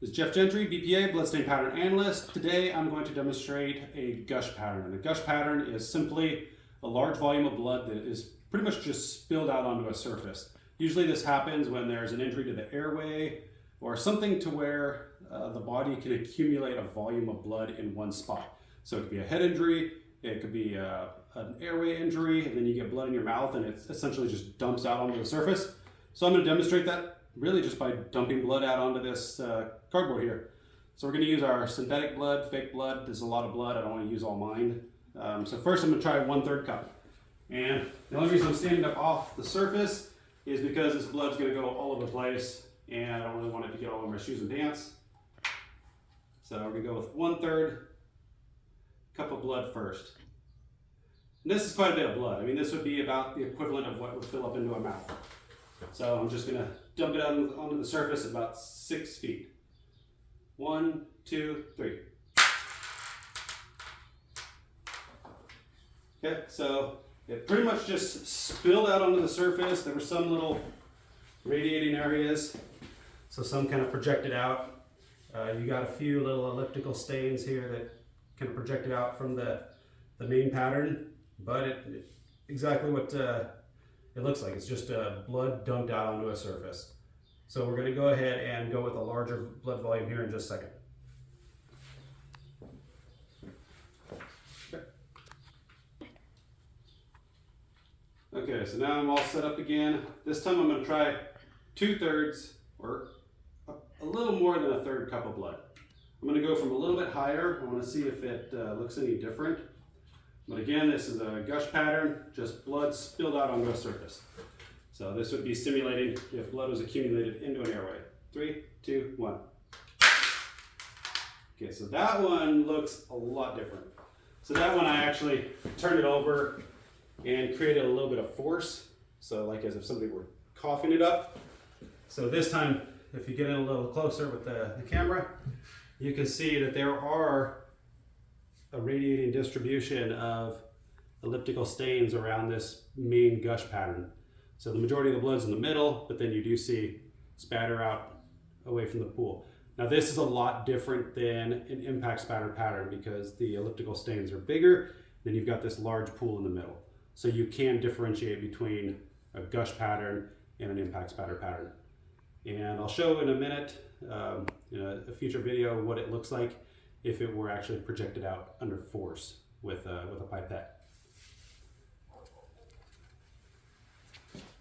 This is Jeff Gentry BPA, Bloodstain Pattern Analyst. Today I'm going to demonstrate a gush pattern. And a gush pattern is simply a large volume of blood that is pretty much just spilled out onto a surface. Usually this happens when there's an injury to the airway or something to where the body can accumulate a volume of blood in one spot. So it could be a head injury, it could be an airway injury, and then you get blood in your mouth and it essentially just dumps out onto the surface. So I'm going to demonstrate that really just by dumping blood out onto this cardboard here. So we're going to use our synthetic blood, fake blood. There's a lot of blood. I don't want to use all mine. So first I'm going to try 1/3 cup. And the only reason I'm standing up off the surface is because this blood's going to go all over the place and I don't really want it to get all over my shoes and pants. So we're going to go with 1/3 cup of blood first. And this is quite a bit of blood. I mean, this would be about the equivalent of what would fill up into a mouth. So I'm just going to dump it out onto the surface at about 6 feet. 1, 2, 3. Okay, so it pretty much just spilled out onto the surface. There were some little radiating areas, so some kind of projected out. You got a few little elliptical stains here that kind of projected out from the main pattern, but exactly what it looks like. It's just blood dumped out onto a surface. So we're going to go ahead and go with a larger blood volume here in just a second. Okay, so now I'm all set up again. This time I'm going to try 2/3 or a little more than 1/3 cup of blood. I'm going to go from a little bit higher. I want to see if it looks any different. But again, this is a gush pattern, just blood spilled out onto a surface. So this would be simulating if blood was accumulated into an airway. 3, 2, 1. Okay, so that one looks a lot different. So that one I actually turned it over and created a little bit of force. So like as if somebody were coughing it up. So this time, if you get in a little closer with the camera, you can see that there are a radiating distribution of elliptical stains around this main gush pattern. So the majority of the blood's in the middle, but then you do see spatter out away from the pool. Now this is a lot different than an impact spatter pattern because the elliptical stains are bigger, then you've got this large pool in the middle. So you can differentiate between a gush pattern and an impact spatter pattern. And I'll show in a minute, in a future video, what it looks like if it were actually projected out under force with a pipette.